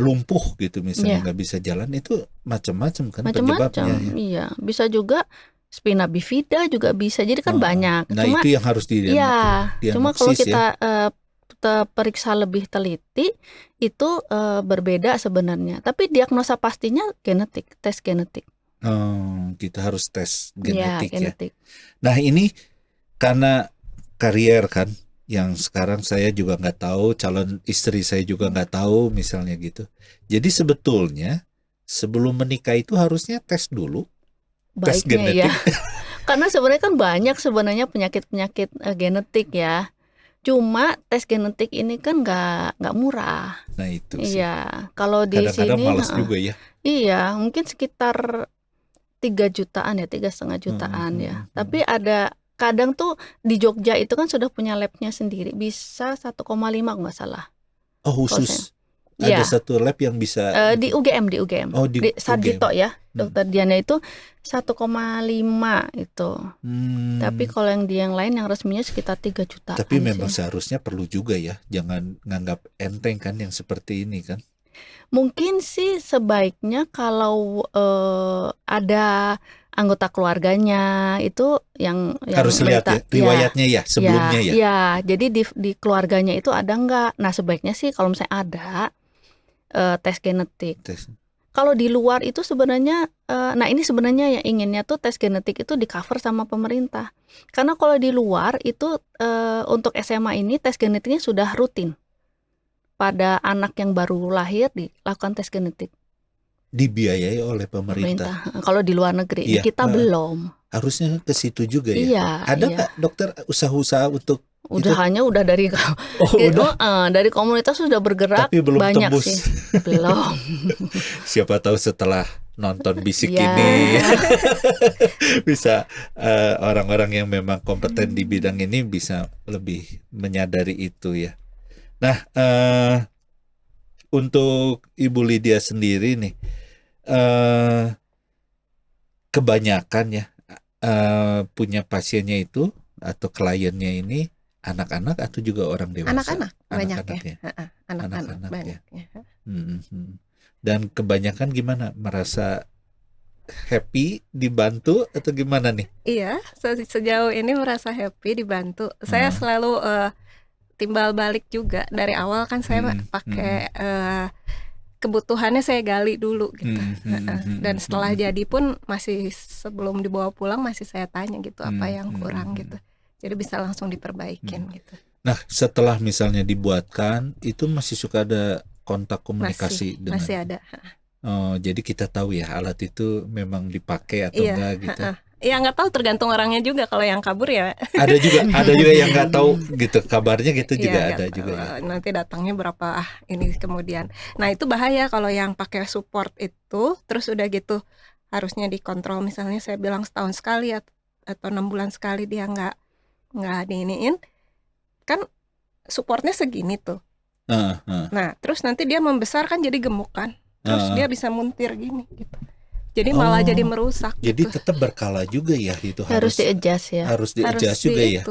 lumpuh gitu misalnya nggak bisa jalan, itu macam-macam kan penyebabnya. Iya, bisa juga spina bifida juga bisa. Jadi kan banyak. Nah, cuma itu yang harus didiagnosis. Cuma kalau kita periksa lebih teliti itu berbeda sebenarnya. Tapi diagnosa pastinya genetik, tes genetik. Kita harus tes genetik ya. Genetik. Nah, ini karena karier kan, yang sekarang saya juga nggak tahu, calon istri saya juga nggak tahu misalnya gitu. Jadi sebetulnya sebelum menikah itu harusnya tes dulu. Baiknya tes genetik. Ya. Karena sebenarnya kan banyak sebenarnya penyakit genetik ya. Cuma tes genetik ini kan nggak murah. Nah itu sih. Iya, kalau di kadang-kadang sini malas juga ya. Iya, mungkin sekitar 3 jutaan ya, 3,5 jutaan ya. Tapi ada kadang tuh di Jogja itu kan sudah punya labnya sendiri, bisa 1,5 nggak salah. Oh khusus. Ada satu lab yang bisa di UGM. Oh, di Sarjito UGM. ya. Dokter Diana itu 1,5 itu. Tapi kalau yang lain yang resminya sekitar 3 juta. Tapi memang seharusnya perlu juga ya, jangan nganggap enteng kan yang seperti ini kan. Mungkin sih sebaiknya kalau ada anggota keluarganya itu yang harus lihat ya riwayatnya ya sebelumnya ya. Ya, jadi di keluarganya itu ada nggak? Nah sebaiknya sih kalau misalnya ada tes genetik. Kalau di luar itu sebenarnya, nah ini sebenarnya yang inginnya tuh tes genetik itu di cover sama pemerintah. Karena kalau di luar itu untuk SMA ini tes genetiknya sudah rutin. Pada anak yang baru lahir dilakukan tes genetik. Dibiayai oleh pemerintah. Kalau di luar negeri, di kita belum. Harusnya ke situ juga ya. Iya, ada nggak dokter usaha-usaha untuk udah dari dari komunitas sudah bergerak, tapi belum banyak tembus. Sih. Belum. Siapa tahu setelah nonton Bisik ini bisa orang-orang yang memang kompeten di bidang ini bisa lebih menyadari itu ya. Nah, untuk Ibu Lydia sendiri nih, kebanyakan ya punya pasiennya itu atau kliennya ini anak-anak atau juga orang dewasa? Anak-anak banyak ya. Anak-anak banyak ya. Dan kebanyakan gimana? Merasa happy dibantu atau gimana nih? Iya, sejauh ini merasa happy dibantu. Saya selalu timbal balik juga dari awal kan saya pakai kebutuhannya saya gali dulu gitu. Dan setelah jadi pun masih sebelum dibawa pulang masih saya tanya gitu apa yang kurang gitu. Jadi bisa langsung diperbaikin gitu. Nah, setelah misalnya dibuatkan itu masih suka ada kontak komunikasi dengan masih ada. Oh, jadi kita tahu ya alat itu memang dipakai atau enggak gitu. Ya nggak tahu tergantung orangnya juga kalau yang kabur ya. Ada juga yang nggak tahu gitu kabarnya gitu juga ada juga ya. Nanti datangnya berapa ini kemudian. Nah itu bahaya kalau yang pakai support itu terus udah gitu harusnya dikontrol misalnya saya bilang setahun sekali atau 6 bulan sekali dia nggak diiniin kan supportnya segini tuh. Nah terus nanti dia membesar kan jadi gemuk kan. Terus dia bisa muntir gini gitu. Jadi malah jadi merusak. Jadi gitu. tetap berkala juga ya itu harus di-adjust ya. Harus di-adjust juga ya.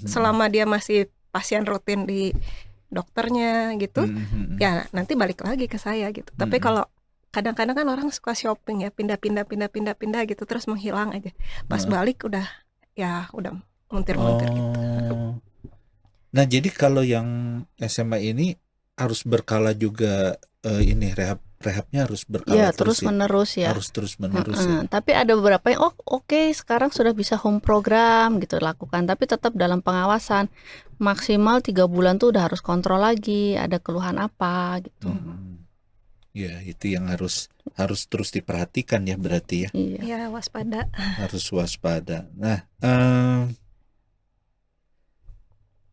Selama dia masih pasien rutin di dokternya gitu, ya nanti balik lagi ke saya gitu. Tapi kalau kadang-kadang kan orang suka shopping ya, pindah-pindah gitu terus menghilang aja. Pas balik udah muntir-muntir gitu. Nah, jadi kalau yang SMA ini harus berkala juga ini rehabnya harus berkala terus menerus ya. Harus terus menerus ya. Tapi ada beberapa yang oke, sekarang sudah bisa home program gitu lakukan, tapi tetap dalam pengawasan. Maksimal 3 bulan tuh udah harus kontrol lagi, ada keluhan apa gitu. Ya, itu yang harus terus diperhatikan ya berarti ya. Iya, waspada. Harus waspada. Nah,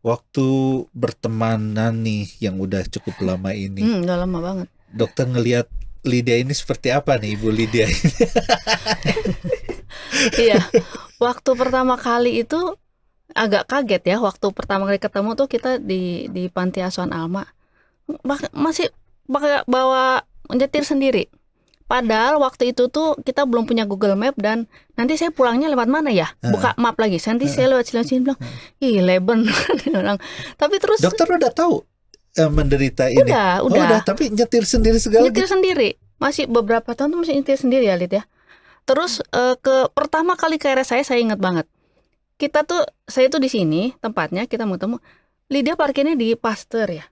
waktu bertemanan nih yang udah cukup lama ini. Udah lama banget. Dokter ngelihat Lydia ini seperti apa nih Ibu Lydia ini? Iya, waktu pertama kali itu agak kaget ya. Waktu pertama kali ketemu tuh kita di Panti Asuhan Alma masih bawa nyetir sendiri. Padahal waktu itu tuh kita belum punya Google Map dan nanti saya pulangnya lewat mana ya? Buka map lagi. Nanti saya lewat sini bilang, ih Leben. Tapi terus dokter udah tahu menderita ini. Udah. Tapi nyetir sendiri segala. Nyetir sendiri. Masih beberapa tahun tuh masih nyetir sendiri ya, Lid ya. Terus ke pertama kali ke RS saya ingat banget. Saya tuh di sini tempatnya kita mau temu. Lydia parkirnya di Pasteur ya.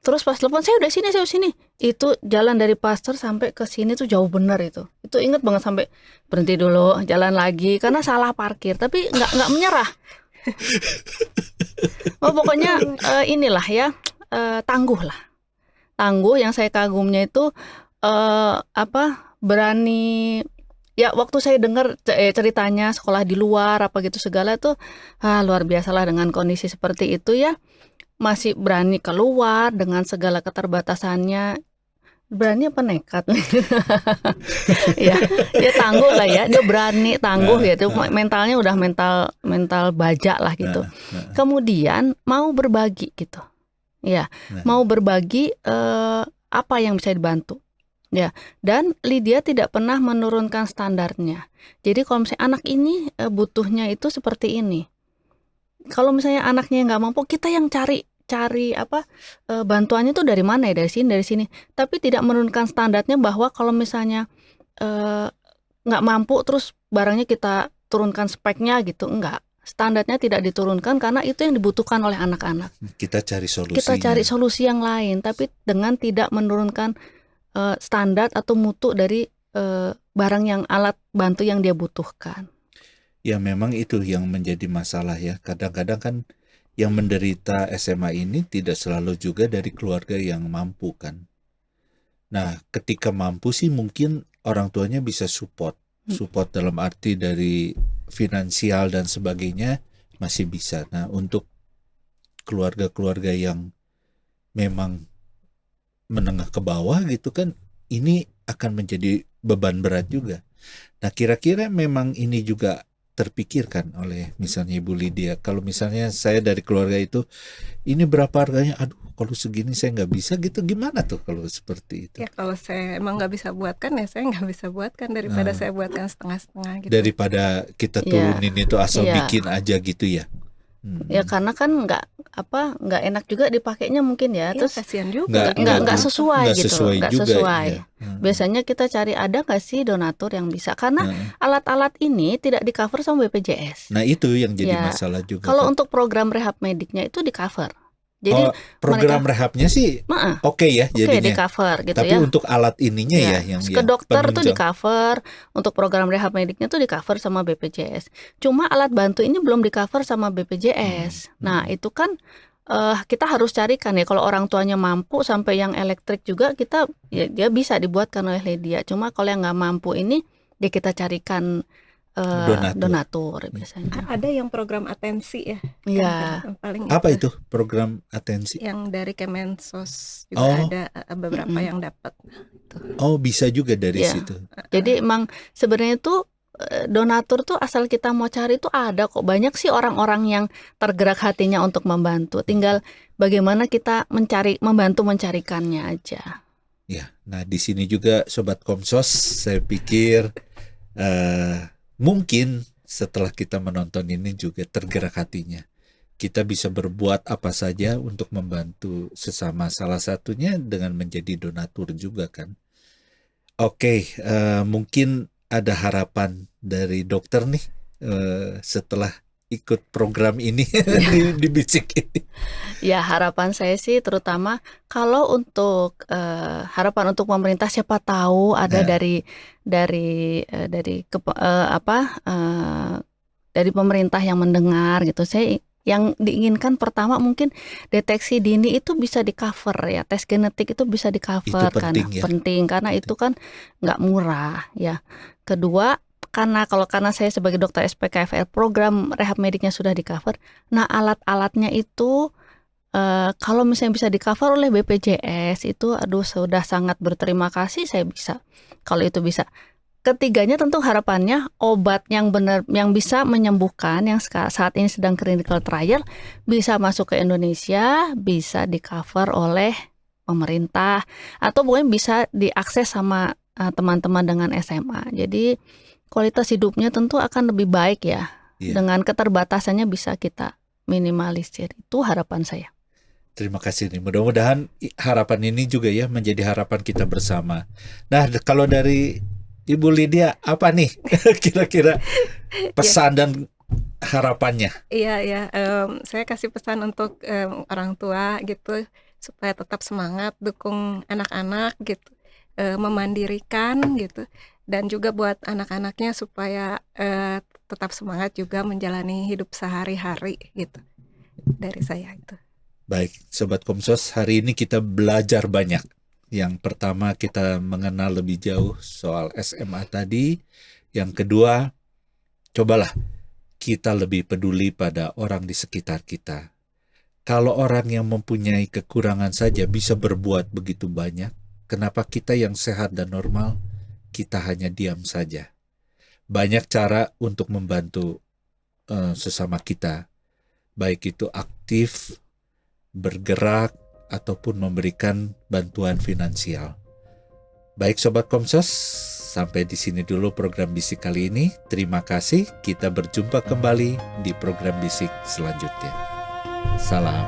Terus pas telepon saya udah sini. Itu jalan dari Pasteur sampai ke sini tuh jauh bener itu. Itu inget banget sampai berhenti dulu, jalan lagi karena salah parkir. Tapi nggak menyerah. Pokoknya inilah ya tangguh lah. Tangguh yang saya kagumnya itu berani. Ya waktu saya dengar ceritanya sekolah di luar apa gitu segala tuh luar biasa lah dengan kondisi seperti itu ya. Masih berani keluar dengan segala keterbatasannya. Berani apa nekat? ya tangguh lah ya. Dia berani tangguh ya. Itu mentalnya udah mental baja lah gitu. Kemudian mau berbagi gitu. Ya, mau berbagi apa yang bisa dibantu. Dan Lydia tidak pernah menurunkan standarnya. Jadi kalau misalnya anak ini butuhnya itu seperti ini. Kalau misalnya anaknya nggak mampu, kita yang cari bantuannya tuh dari mana ya, dari sini. Tapi tidak menurunkan standarnya bahwa kalau misalnya nggak mampu terus barangnya kita turunkan speknya gitu, enggak. Standarnya tidak diturunkan karena itu yang dibutuhkan oleh anak-anak. Kita cari solusinya. Kita cari solusi yang lain, tapi dengan tidak menurunkan standar atau mutu dari barang yang alat bantu yang dia butuhkan. Ya memang itu yang menjadi masalah ya. Kadang-kadang kan yang menderita SMA ini tidak selalu juga dari keluarga yang mampu kan. Nah, ketika mampu sih mungkin orang tuanya bisa support dalam arti dari finansial dan sebagainya masih bisa. Nah, untuk keluarga-keluarga yang memang menengah ke bawah gitu kan, ini akan menjadi beban berat juga. Nah, kira-kira memang ini juga terpikirkan oleh misalnya Ibu Lydia. Kalau misalnya saya dari keluarga itu, ini berapa harganya? Aduh, kalau segini saya nggak bisa gitu. Gimana tuh kalau seperti itu? Ya kalau saya emang nggak bisa buatkan ya saya nggak bisa buatkan daripada saya buatkan setengah-setengah gitu. Daripada kita turunin itu asal bikin aja gitu ya. Ya karena kan nggak enak juga dipakainya mungkin ya, terus kasihan juga nggak sesuai nggak gitu, sesuai nggak juga, sesuai. ya. Biasanya kita cari ada nggak sih donatur yang bisa, karena alat-alat ini tidak di cover sama BPJS. Nah itu yang jadi masalah juga. Kalau kan. untuk program rehab mediknya itu di cover. Jadi program rehabnya sih oke ya jadinya. Di cover gitu. Tapi ya. untuk alat ininya yang ke dokter tuh di cover, untuk program rehab mediknya tuh di cover sama BPJS. Cuma alat bantu ini belum di cover sama BPJS. Nah itu kan kita harus carikan ya, kalau orang tuanya mampu sampai yang elektrik juga kita dia bisa dibuatkan oleh Lydia. Cuma kalau yang nggak mampu ini dia kita carikan donatur biasanya. Ada yang program atensi ya. Iya. Paling apa itu program atensi? Yang dari Kemensos juga ada beberapa yang dapat. Oh bisa juga dari situ. Jadi emang sebenarnya tuh donatur tuh asal kita mau cari tuh ada kok. Banyak sih orang-orang yang tergerak hatinya untuk membantu. Tinggal bagaimana kita membantu mencarikannya aja. Ya, nah di sini juga Sobat Komsos, saya pikir mungkin setelah kita menonton ini juga tergerak hatinya. Kita bisa berbuat apa saja untuk membantu sesama, salah satunya dengan menjadi donatur juga kan. Oke, mungkin ada harapan dari dokter nih setelah ikut program ini di Bisik ini. Ya harapan saya sih terutama kalau untuk harapan untuk pemerintah, siapa tahu ada dari pemerintah yang mendengar gitu. Saya yang diinginkan pertama mungkin deteksi dini itu bisa di cover ya, tes genetik itu bisa di cover penting karena itu kan nggak murah ya. Kedua karena saya sebagai dokter SPKFR program rehab mediknya sudah di cover. Nah alat-alatnya itu kalau misalnya bisa di cover oleh BPJS itu sudah sangat berterima kasih saya bisa kalau itu bisa. Ketiganya tentu harapannya obat yang benar yang bisa menyembuhkan yang saat ini sedang clinical trial bisa masuk ke Indonesia, bisa di cover oleh pemerintah atau mungkin bisa diakses sama teman-teman dengan SMA. Jadi kualitas hidupnya tentu akan lebih baik ya. Dengan keterbatasannya bisa kita minimalisir. Itu harapan saya. Terima kasih nih. Mudah-mudahan harapan ini juga ya menjadi harapan kita bersama. Nah, kalau dari Ibu Lydia apa nih kira-kira pesan dan harapannya? Iya, saya kasih pesan untuk orang tua gitu supaya tetap semangat, dukung anak-anak gitu, memandirikan gitu, dan juga buat anak-anaknya supaya tetap semangat juga menjalani hidup sehari-hari gitu. Dari saya itu. Baik, Sobat Komsos, hari ini kita belajar banyak. Yang pertama kita mengenal lebih jauh soal SMA tadi. Yang kedua, cobalah kita lebih peduli pada orang di sekitar kita. Kalau orang yang mempunyai kekurangan saja bisa berbuat begitu banyak, kenapa kita yang sehat dan normal, kita hanya diam saja? Banyak cara untuk membantu sesama kita, baik itu aktif, bergerak, ataupun memberikan bantuan finansial. Baik Sobat Komsos, sampai di sini dulu program Bisik kali ini. Terima kasih, kita berjumpa kembali di program Bisik selanjutnya. Salam.